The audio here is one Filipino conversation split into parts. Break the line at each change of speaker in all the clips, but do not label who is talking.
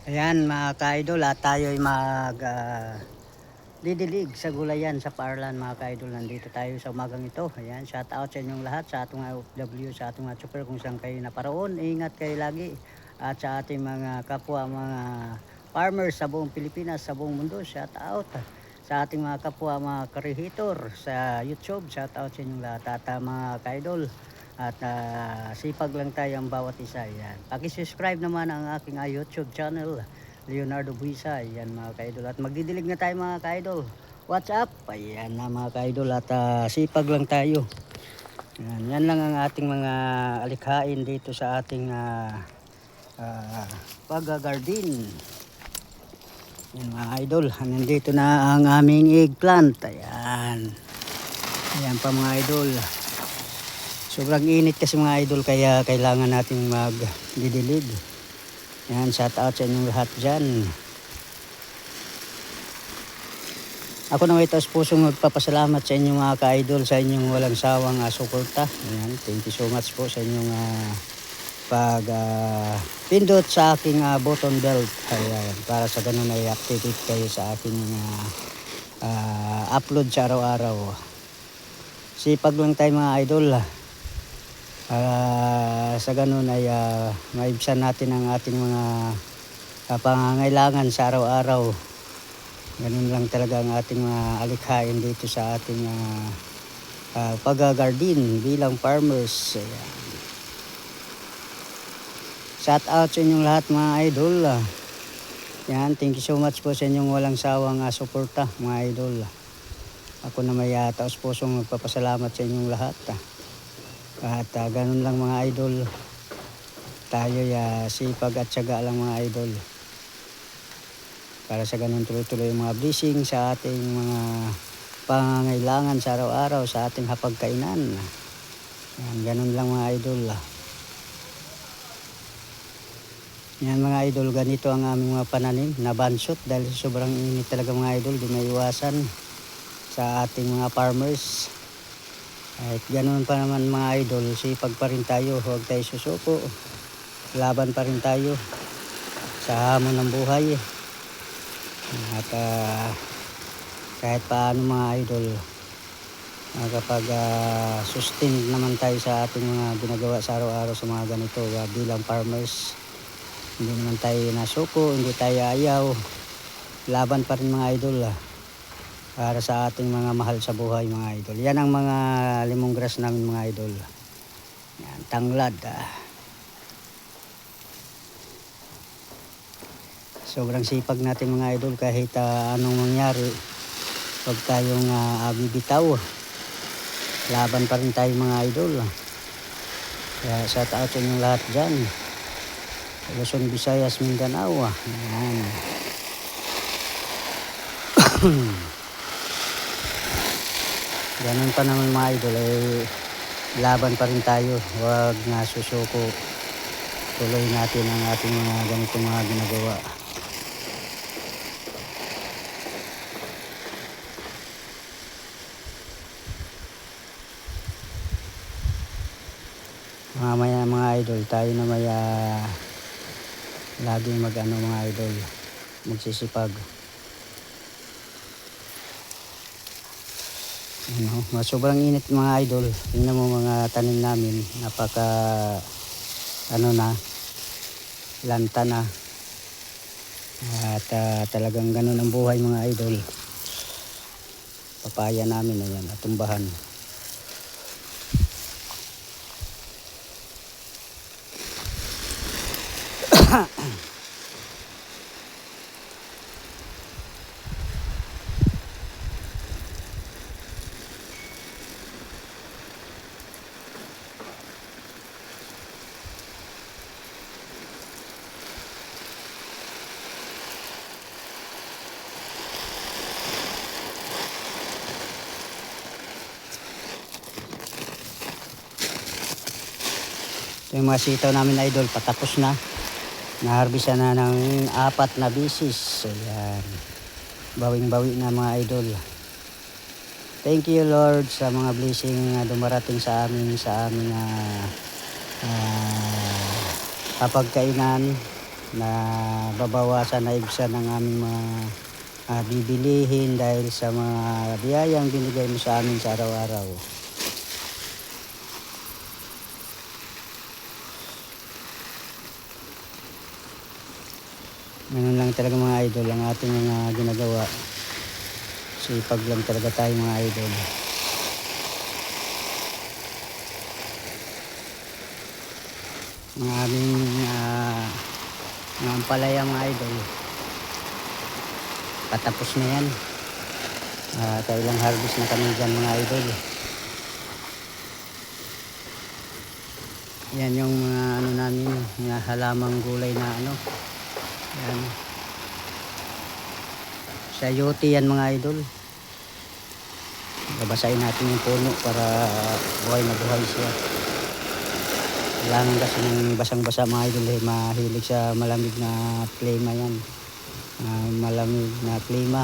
Ayan mga ka-idol, at tayo ay didilig sa gulayan sa Parlan mga ka-idol. Nandito tayo sa umagang ito. Ayan, shout out sa inyong lahat, sa atong OFW, sa atong mga super kung saan kayo naparoon. Ingat kayo lagi. At sa ating mga kapwa mga farmers sa buong Pilipinas, sa buong mundo, shout out. Sa ating mga kapwa mga karihitor sa YouTube, shout out sa inyong lahat. At mga ka-idol, at sipag lang tayo ang bawat isa. Yan. Paki-subscribe naman ang aking YouTube channel, Leonardo Buisa. Yan mga ka-idol. At magdidilig na tayo mga ka-idol. What's up? Ayan na mga ka-idol. At sipag lang tayo. Yan lang ang ating mga alikhain dito sa ating pag-garden. Yan mga idol. Nandito na ang aming eggplant. Ayan. Ayan pa mga idol. Sobrang init kasi mga idol, kaya kailangan nating magdidilig. Yan, shout out sa inyong lahat dyan. Ako na may taos pusong magpapasalamat sa inyong mga ka-idol, sa inyong walang sawang suporta. Yan, thank you so much po sa inyong pindot sa aking button belt. Ayan, para sa ganun ay update kayo sa aking upload sa araw-araw. Sipag lang tayo mga idol. Sa ganun ay maibsan natin ang ating mga pangangailangan sa araw-araw. Ganun lang talaga ang ating mga alikhain dito sa ating pag-garden bilang farmers. Ayan. Shout out sa inyong lahat mga idol. Yan, thank you so much po sa inyong walang sawang suporta mga idol. Ako na may taos pusong magpapasalamat sa inyong lahat. At ganun lang mga idol, tayo sipag at syaga lang mga idol, para sa ganun tuloy-tuloy yung mga blessing sa ating mga pangangailangan sa araw-araw, sa ating hapagkainan. Yan, ganun lang mga idol. Yan mga idol, ganito ang aming mga pananim na bansot dahil sobrang init talaga mga idol, di maiwasan sa ating mga farmers. At ganoon pa naman mga idol, sipag pa rin tayo, huwag tayo susuko. Laban pa rin tayo sa hamon ng buhay. At kahit paano mga idol, kapag sustain naman tayo sa ating mga ginagawa sa araw-araw sa mga ganito bilang farmers, hindi naman tayo nasuko, hindi tayo ayaw. Laban pa rin mga idol para sa ating mga mahal sa buhay mga idol. Yan ang mga lemongrass namin mga idol. Yan, tanglad. Sobrang sipag natin mga idol, kahit anong mangyari, huwag tayong bibitaw. Laban pa rin tayo mga idol. Kaya shout out sa inyong lahat dyan. Luzon, Visayas, Mindanao. Yan. Ganun pa naman mga idol, laban pa rin tayo, huwag nga susuko. Tuloy natin ang ating mga ganitong mga ginagawa. Mamaya mga idol, tayo na may laging mga idol, magsisipag. Sobrang init mga idol. Tingnan mo mga tanim namin, napaka lanta na. At talagang ganun ang buhay mga idol. Papaya namin ayan, natumbahan. Ito yung mga sitaw namin idol, patapos na. Naharbisa na ng 4 na bisis. Ayan. Bawing-bawi na mga idol. Thank you Lord sa mga blessing na dumarating sa amin, sa aming kapagkainan. na babawasan na ibsa ng aming mga bibilihin dahil sa mga biyayang binigay mo sa amin sa araw-araw. Ganun lang talaga mga idol ang ating mga ginagawa. Sipag lang talaga tayo mga idol. Mga aming mga ampalaya mga idol. Patapos na yan. Kailang harvest na kami dyan mga idol. Yan yung mga ano namin, mga halamang gulay na ano. Yan. Sayote yan mga idol. Babasahin natin yung puno para buhay na buhay siya. Kailangan kasi ng basang-basa mga idol mahilig sa malamig na klima yan. Malamig na klima.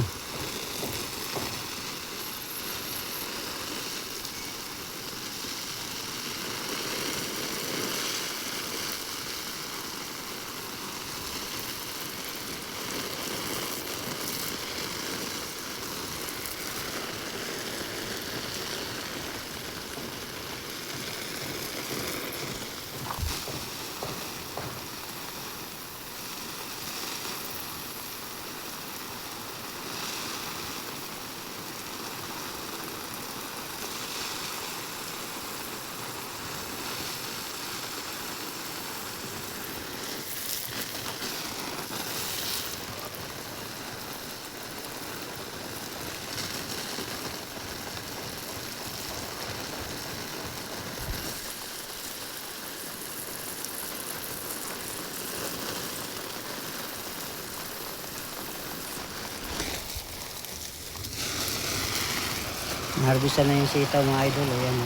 Harvest na yung sitaw mga idol. Ayan,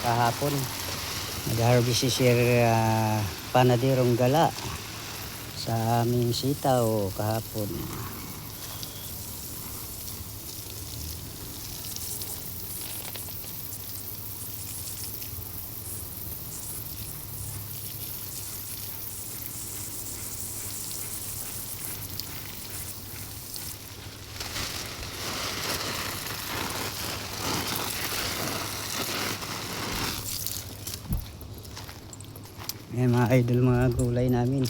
kahapon nag-harvest si Sir Panaderong Gala sa aming sitaw kahapon. Ayan mga idol, mga gulay namin.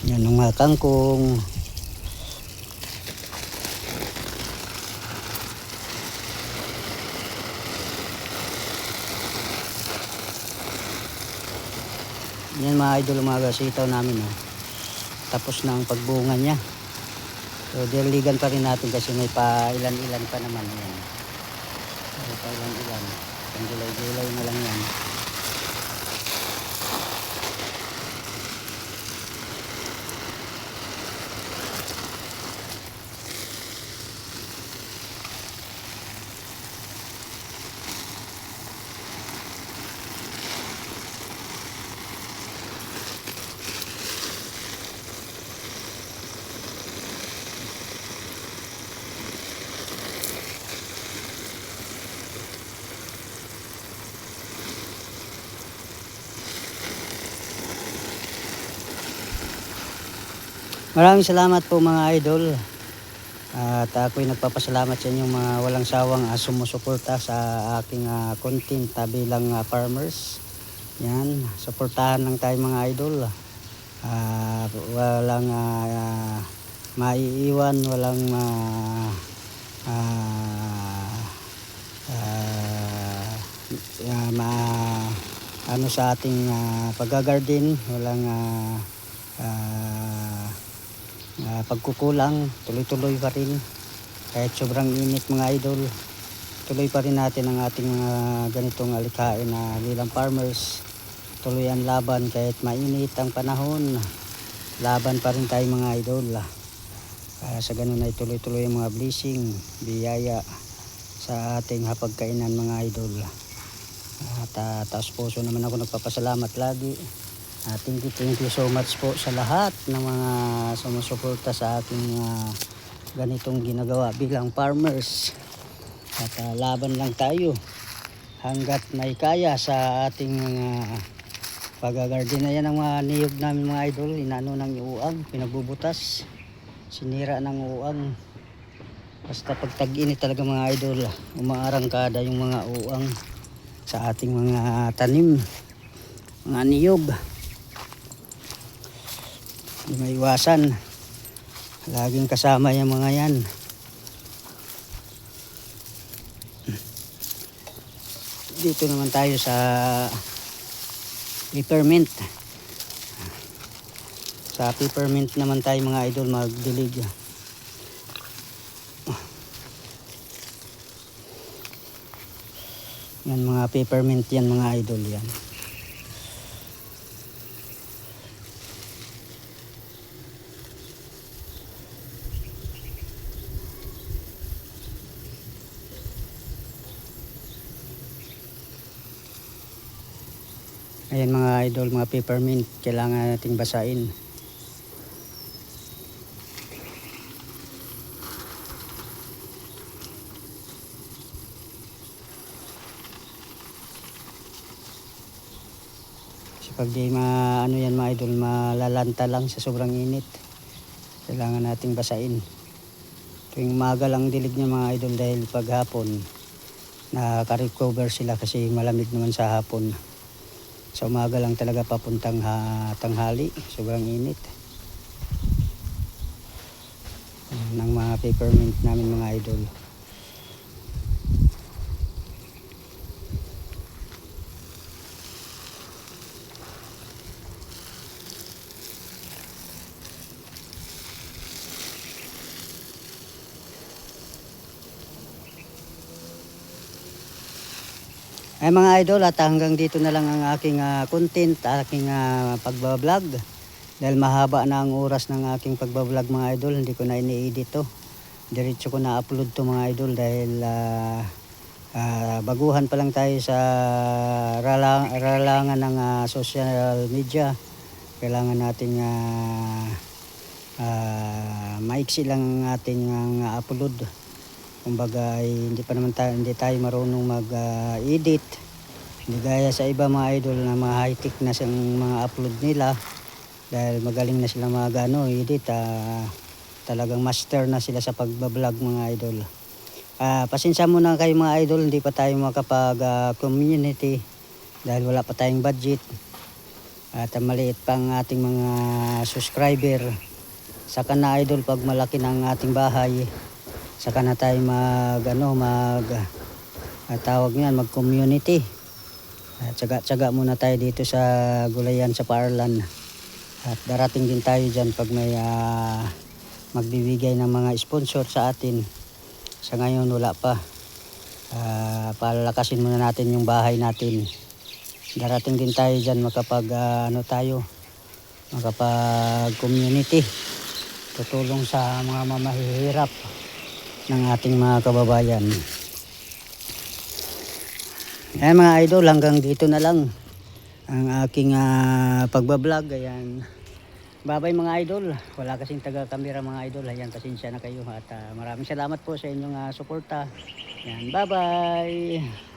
Yan ang mga kangkong. Yan mga idol, mga sitaw namin. Tapos na ang pagbunga niya. So diligan pa rin natin kasi may pa ilan-ilan pa naman yan. May pa ilan-ilan. Ang gulay-gulay na lang yan. Maraming salamat po mga idol. At ako'y nagpapasalamat sa inyong mga walang sawang sumusuporta sa aking content bilang farmers. Yan, suportahan lang tayo mga idol. Walang maiiwan, walang ano sa ating pag-garden, walang pagkukulang, tuloy-tuloy pa rin kahit sobrang init mga idol. Tuloy pa rin natin ang ating mga ganitong alikhain na bilang farmers. Tuloy ang laban kahit mainit ang panahon, laban pa rin tayo mga idol. Sa ganun ay tuloy-tuloy ang mga blessing, biyaya sa ating hapagkainan mga idol. At taos puso naman ako nagpapasalamat lagi. Thank you so much po sa lahat ng mga sumusuporta sa aking ganitong ginagawa bilang farmers. At laban lang tayo hanggat may kaya sa ating mga pag-garden. Na yan ang mga niyog namin mga idol. Inano ng uang, pinagbubutas, sinira ng uang. Basta pag tag-init talaga mga idol, umaarangkada yung mga uang sa ating mga tanim, mga niyog. Hindi maiwasan, laging kasama yung mga yan. Dito naman tayo sa peppermint. Sa peppermint naman tayo mga idol magdilig. Yan mga peppermint yan mga idol yan. Ayan mga idol, mga peppermint, kailangan nating basain. Kasi pag di ano yan mga idol, malalanta lang sa sobrang init. Kailangan nating basain. Tuwing umaga lang dilig niya mga idol dahil pag hapon nakaka-recover sila kasi malamig naman sa hapon. Sa umaga lang talaga papuntang tanghali, sobrang init. Ng mga peppermint namin mga idol. Ay mga idol, at hanggang dito na lang ang aking content, aking pagbablog. Dahil mahaba na ang oras ng aking pagbablog mga idol, hindi ko na ini-edit to. Diretso ko na upload to mga idol dahil baguhan pa lang tayo sa ralangan ng social media. Kailangan nating maiksi lang ang ating upload. Kumbaga hindi pa naman hindi tayo marunong mag-edit. Hindi gaya sa iba mga idol na mga high-tech na siyang mga upload nila. Dahil magaling na sila edit. Talagang master na sila sa pagbablog mga idol. Pasensya muna kayo mga idol, hindi pa tayo makapag-community dahil wala pa tayong budget. At maliit pa ang ating mga subscriber. Saka na idol pag malaki na ang ating bahay. Saka na tayo mag-community. Tsaga muna tayo dito sa gulayan sa Paarlan. At darating din tayo dyan pag may magbibigay ng mga sponsor sa atin. Sa ngayon wala pa. Palakasin muna natin yung bahay natin. Darating din tayo dyan makapag community. Tutulong sa mga mamahihirap ng ating mga kababayan. Ayan mga idol, hanggang dito na lang ang aking pagbablog. Ayan. Bye-bye mga idol. Wala kasing taga-camera mga idol. Ayan, pasensya na kayo. At maraming salamat po sa inyong suporta. Ayan, bye-bye.